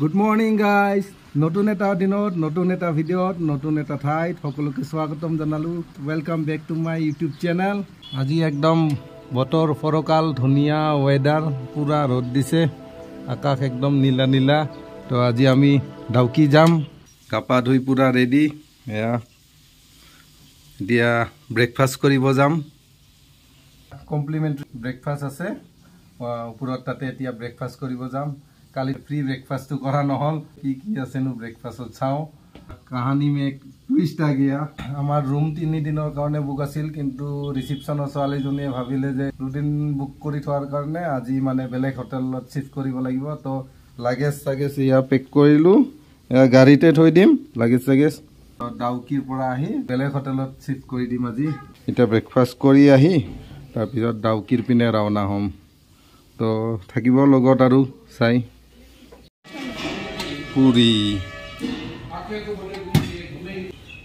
Good morning guys. নতুন এটা দিনত নতুন এটা ভিডিঅ'ত নতুন এটা ঠাইত সকলোকে স্বাগতম জনালো। Welcome back to my YouTube channel. আজি একদম বতৰ ফৰকাল ধুনিয়া ওয়েদাৰ পুৰা ৰ'দ দিছে আকাশ একদম নীলা নীলা। তো আজি আমি ডাউকি যাম কাপা ধুই পুৰা ৰেডি দিয়া ব্ৰেকফাষ্ট কৰিব যাম। কমপ্লিমেন্টাৰী ব্ৰেকফাষ্ট আছে ওপৰত তাতে এতিয়া ব্ৰেকফাষ্ট কৰিব যাম। কালি ফ্ৰী ব্रेकफास्ट तो करा নহল কি কি আছে নো ব্ৰেকফাস্টত চাও। কাহিনী মে টুইস্ট आ गया। আমাৰ ৰুম 3 দিনৰ কাৰণে বুক আছিল কিন্তু ৰিসেপশনৰ ছোৱালী জনীয়ে ভাবিলে যে দুদিন বুক কৰি থোৱাৰ কাৰণে আজি মানে বেলেগ হোটেলত শিফট কৰিব লাগিব। তো লাগেজ সাগেজ ইয়া পেক কৰিলো গাড়ীতে থৈ দিম লাগেজ সাগেজ। ডাউকিৰ পৰা আহি বেলেগ হোটেলত শিফট কৰি দিম আজি। এটা ব্ৰেকফাস্ট কৰি আহি তাৰ পিছত ডাউকিৰ পিনে ৰাওনা হ'ম। তো থাকিব লগত আৰু চাই पूरी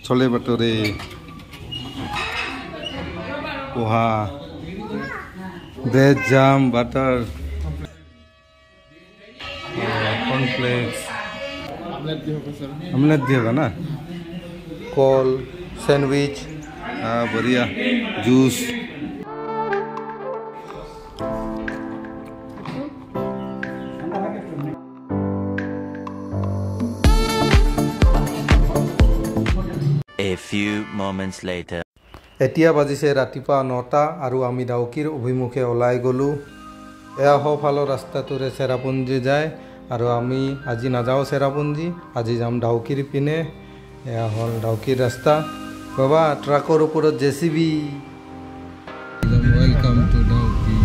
छोले भटूरे पोहा ब्रेड जाम बटर कॉर्नफ्लेक्स ऑमलेट भी होगा ना कॉल सैंडविच बढ़िया juice. A few moments later. এতিয়া বাজিছে ৰাতিপুৱা 9টা আৰু আমি ডাউকিৰ অভিমুখে ওলাই গলো। এয়া হফালৰ ৰাস্তাটোৰে চেৰাপুঞ্জি যায় আৰু আমি আজি নাযাওঁ চেৰাপুঞ্জি, আজি যাম ডাউকিৰ পিনে। এয়া হ'ল ডাউকিৰ ৰাস্তা। বাবা ট্ৰাকৰ ওপৰত জেচিবি। Welcome to Dawki.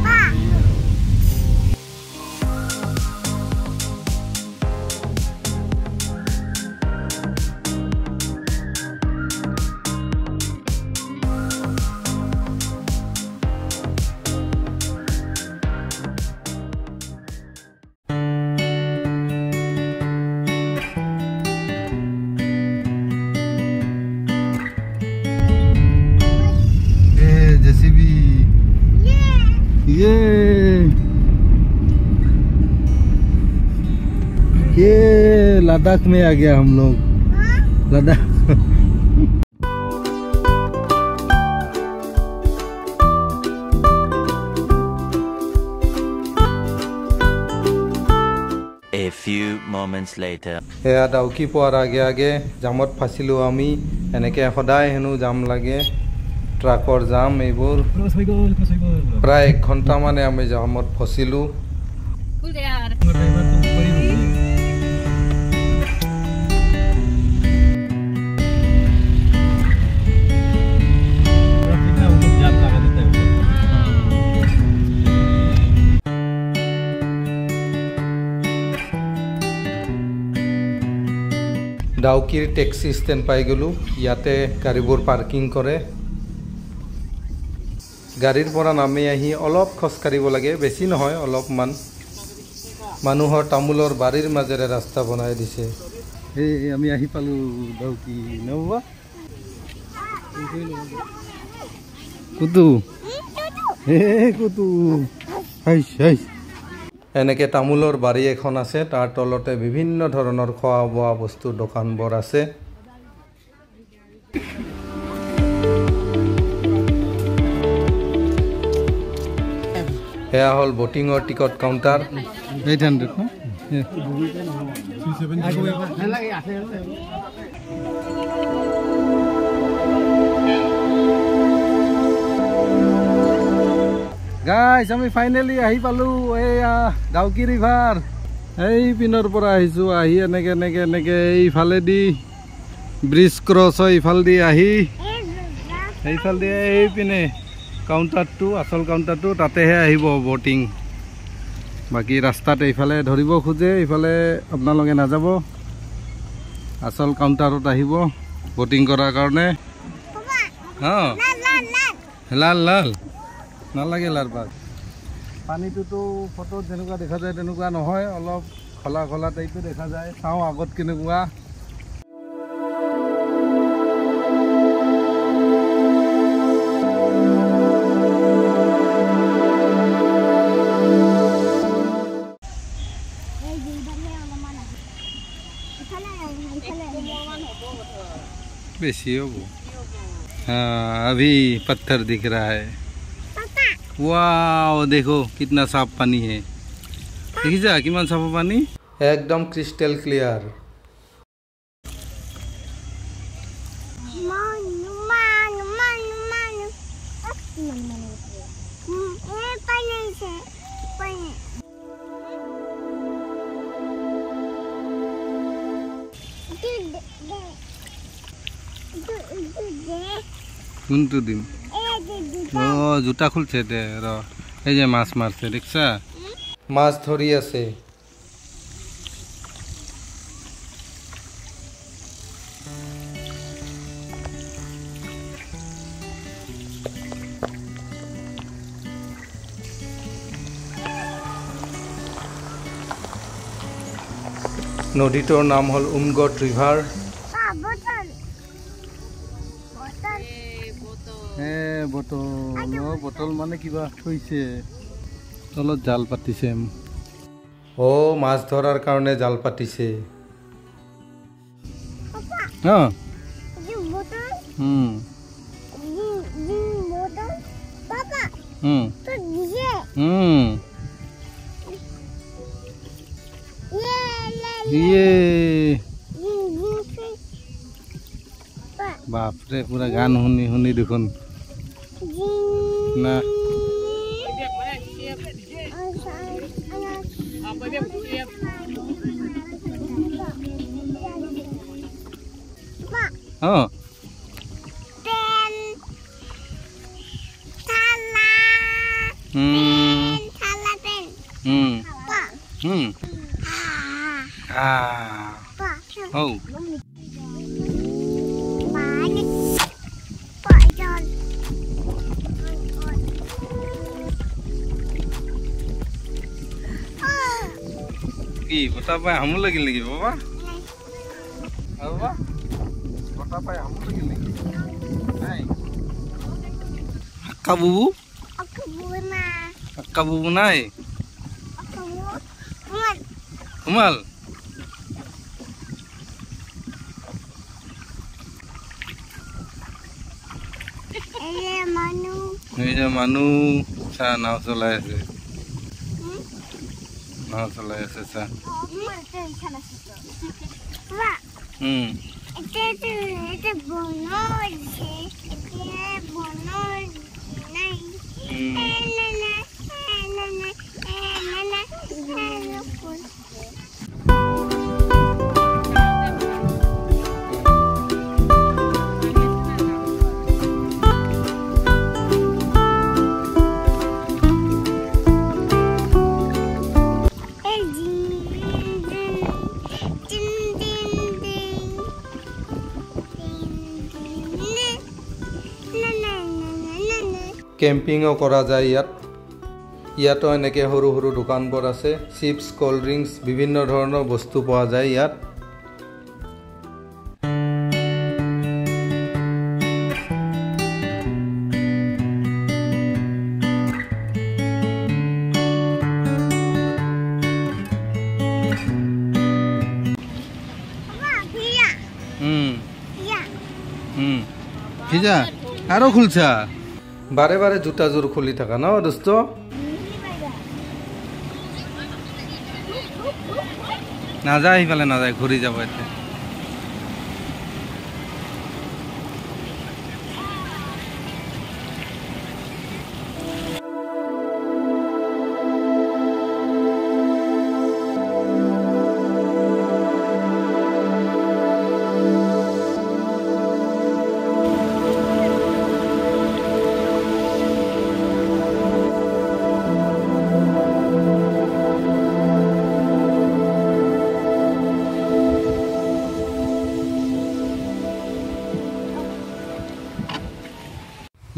ये लद्दाख में आ गया हम लोग। Ladakh A few moments later. এয়া ডাউকি পোৱাৰ আগে আগে জামত ফাঁচিলোঁ আমি। এনেকৈ সদায় হেনো জাম লাগে, ট্ৰাকৰ জাম এইবোৰ। প্ৰায় 1 ঘণ্টা মানে আমি জামত ফচিলোঁ। ডাউকিৰ টেক্সি ষ্টেণ্ড পাই গ'লোঁ। ইয়াতে গাড়ীবোৰ পাৰ্কিং কৰে। গাড়ীৰ পৰা নামি আহি অলপ খোজকাঢ়িব লাগে, বেছি নহয় অলপমান। মানুহৰ তামোলৰ বাৰীৰ মাজেৰে ৰাস্তা বনাই দিছে। এই আমি আহি পালোঁ ডাউকি নবা কুতু কুতু। এনেকৈ তামোলৰ বাৰী এখন আছে, তাৰ তলতে বিভিন্ন ধৰণৰ খোৱা বোৱা বস্তুৰ দোকানবোৰ আছে। এয়া হ'ল বটিঙৰ টিকট কাউণ্টাৰ। 800 ন? গাইজ আমি ফাইনেলি আহি পালোঁ এয়া ডাউকি ৰিভাৰ। এই পিনৰ পৰা আহিছোঁ। আহি এনেকৈ এনেকৈ এনেকৈ এইফালেদি ব্ৰিজ ক্ৰছ হৈ ইফালেদি আহি এইফালেদি এই পিনে কাউণ্টাৰটো, আচল কাউণ্টাৰটো তাতেহে আহিব বটিং। বাকী ৰাস্তাত এইফালে ধৰিব খোজে এইফালে আপোনালোকে নাযাব, আচল কাউণ্টাৰত আহিব বটিং কৰাৰ কাৰণে। অঁ লাল লাল নালাগে লাল পাত। পানীটোতো ফটোত যেনেকুৱা দেখা যায় তেনেকুৱা নহয়, অলপ খলা খলা টাইপে দেখা যায়। চাওঁ আগত কেনেকুৱা। बेसी हो वो। हाँ अभी पत्थर दिख रहा है। वाओ देखो कितना साफ पानी है। देखिसा किमान साफ पानी एकदम क्रिस्टल क्लियर। কোনটো দিম ও জুতা খুলছে দে র এই যে মাছ মারছে দেখছা মাছ ধরি আছে নদীটোৰ নাম হল উমগট ৰিভাৰ। বটল মানে কিবা থৈছে তলত জাল পাতিছে। ও মাছ ধরার কারণে জাল পাতিছে। বাপরে পুরা গান শুনি শুনি দেখুন না কি বটা পাই হামু লাগিল নেকি বাবা বাবা বটা পাই হামু লাগিল নেকি নাই আক্কা বুবু নাই হুমাল এই যে মানু চা নাও চলাই আছে নাও চলাই আছে চা কেম্পিংও কৰা যায় ইয়াতো এনেকৈ সৰু সৰু দোকানবোৰ আছে চিপছ কোল্ড ড্ৰিংকছ বিভিন্ন ধৰণৰ বস্তু পোৱা যায় ইয়াত ভিজা আৰু খুলছা বাৰে বাৰে জোতা জোৰ খুলি থাকা ন দোস্ত নাযায় সিফালে নাযায় ঘূৰি যাব এতিয়া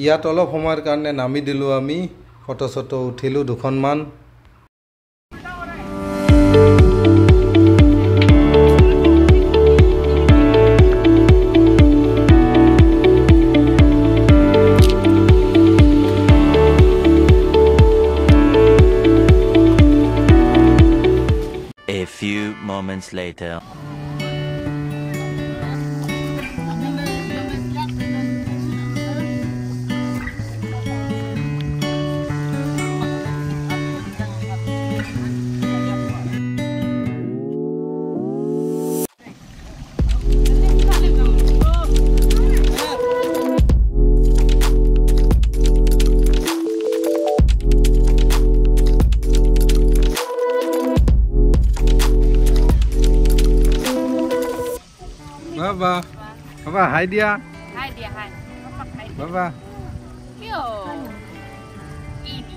ইয়াত অলপ সময়ৰ কাৰণে নামি দিলোঁ আমি ফটো চটো উঠিলোঁ দুখনমান A few moments later. বাবা হাই দিয়া Hai dia, hai. Papak hai. বাবা Yo. Ini.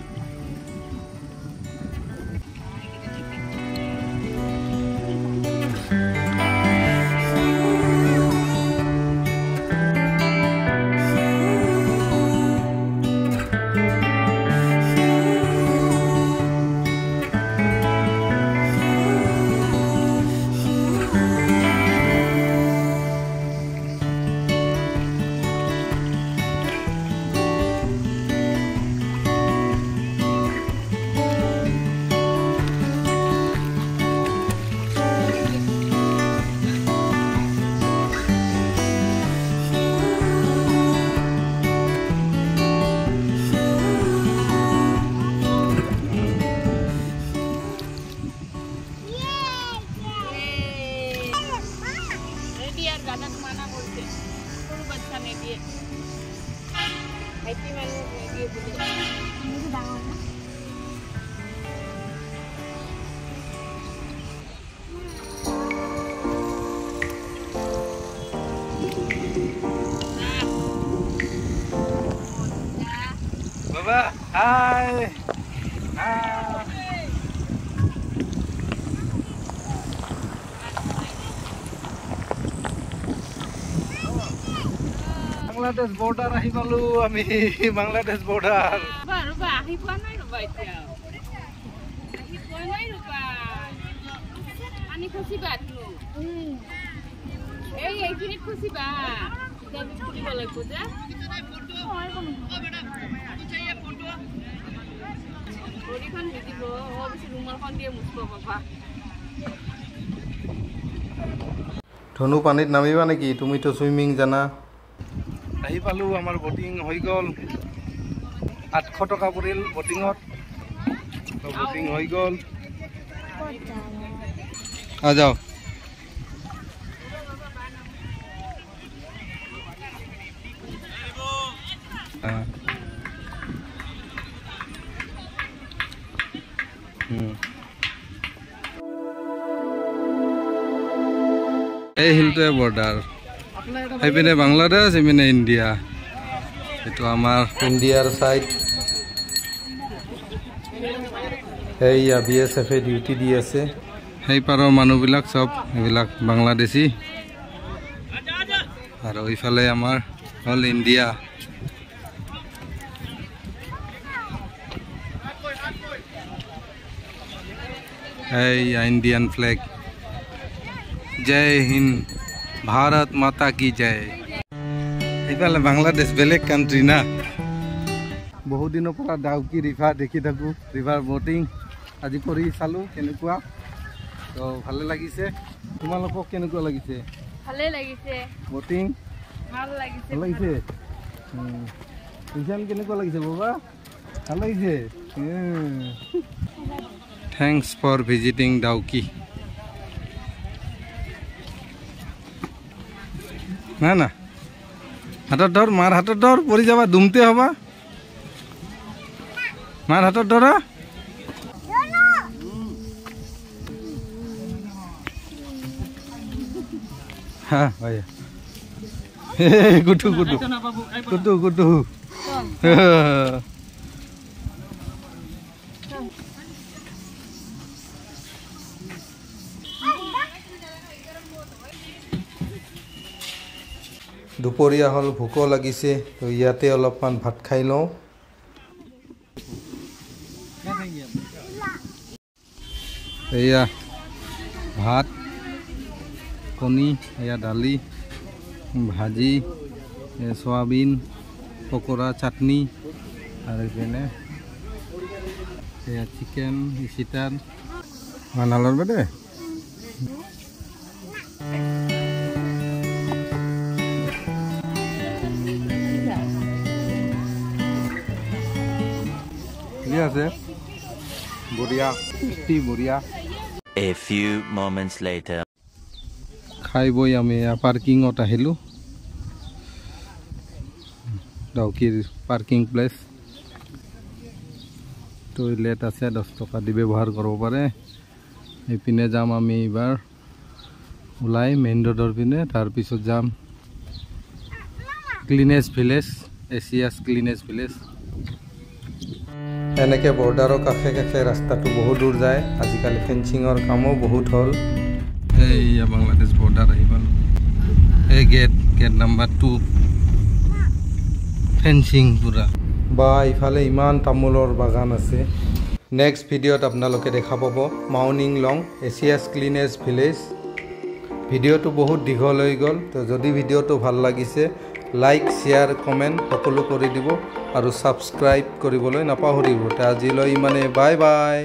Dia gana kemana boleh? Suruh baca media. Happy mana media boleh? Ini bangun. Baba hai hai Bangladesh border ahi palu ami Bangladesh border Rupa ahi puan nai rupa itu. Ahi puan nai rupa. Ani kusi bat lu. Ei kini kusi bat. Jadi kini boleh kuda. Bodi kan begitu. Oh bisa rumah kan dia musuh papa. ধনু পানীত নামিবা নেকি তুমি তো swimming জানা আহি পালো আমাৰ boating হৈ গল 800 টকা পৰিল বোটিংত তো বোটিং হৈ গল আ যাও এই হিলটোৱে বৰ্ডাৰ এইপিনে বাংলাদেশ এইপিনে ইণ্ডিয়া এইটো আমাৰ ইণ্ডিয়াৰ সাইড এইয়া বিএসএফ ডিউটি দি আছে সেই পাৰৰ মানুহবিলাক সব এইবিলাক বাংলাদেশী আৰু ইফালে আমাৰ হল ইণ্ডিয়া এইয়া ইণ্ডিয়ান ফ্লেগ जय हिंद भारत माता की जय इफाले बांग्लादेश बेलेग कान्ट्री ना बहुत दिन पर डाउकी रिभार देखी थाकू रिभार बोटिंग आज करी चालू केनेकुआ तो भाले लागिसे तुमालोকক केनेकुआ लागिसे ভালে লাগিছে बोटिंग ভাল লাগিছে ভাল লাগিছে ইনসান কেনেকুआ লাগিছে বাবা ভাল লাগিছে थैंक्स फॉर विजिटिंग डाउकी ना ना हाथत धर मार हाथत धर पड़ी जाबा दुमते हबा मार हाथत धर हाँ भैया गुटू गुटू गुटू गुटू দুপৰীয়া হল ভোক লাগিছে তো ইয়াতে অলপমান ভাত খাই লওঁ এয়া ভাত কণী এয়া দালি ভাজি সয়াবিন পকোড়া চাটনি আৰু এনে এয়া চিকেন চিটাৰ মানালৰ বেদে A few moments later. খাই বই আমি পাৰ্কিঙত আহিলোঁ ডাউকিৰ পাৰ্কিং প্লেচ টয়লেট আছে 10 টকা দি ব্যৱহাৰ কৰিব পাৰে এইপিনে যাম আমি এবাৰ ওলাই মেইন ৰোডৰ পিনে তাৰ পিছত যাম ক্লিনেষ্ট ভিলেজ এছিয়াছ ক্লিনেষ্ট ভিলেজ এনেকৈ বৰ্ডাৰৰ কাষে কাষে ৰাস্তাটো বহুত দূৰ যায় আজিকালি ফেঞ্চিঙৰ কামো বহুত হ'ল এইয়া বাংলাদেশ বৰ্ডাৰ আহি পালোঁ এই গেট নাম্বাৰ 2 ফেঞ্চিং পুৰা বা ইফালে ইমান তামোলৰ বাগান আছে নেক্সট ভিডিঅ'ত আপোনালোকে দেখা পাব মাউনিং লং এছিয়াছ ক্লিনেষ্ট ভিলেজ ভিডিঅ'টো বহুত দীঘল হৈ গ'ল তো যদি ভিডিঅ'টো ভাল লাগিছে লাইক শ্বেয়াৰ কমেণ্ট সকলো কৰি দিব আৰু ছাবস্ক্ৰাইব কৰিবলৈ নাপাহৰিব আজিলৈ ইমানে বাই বাই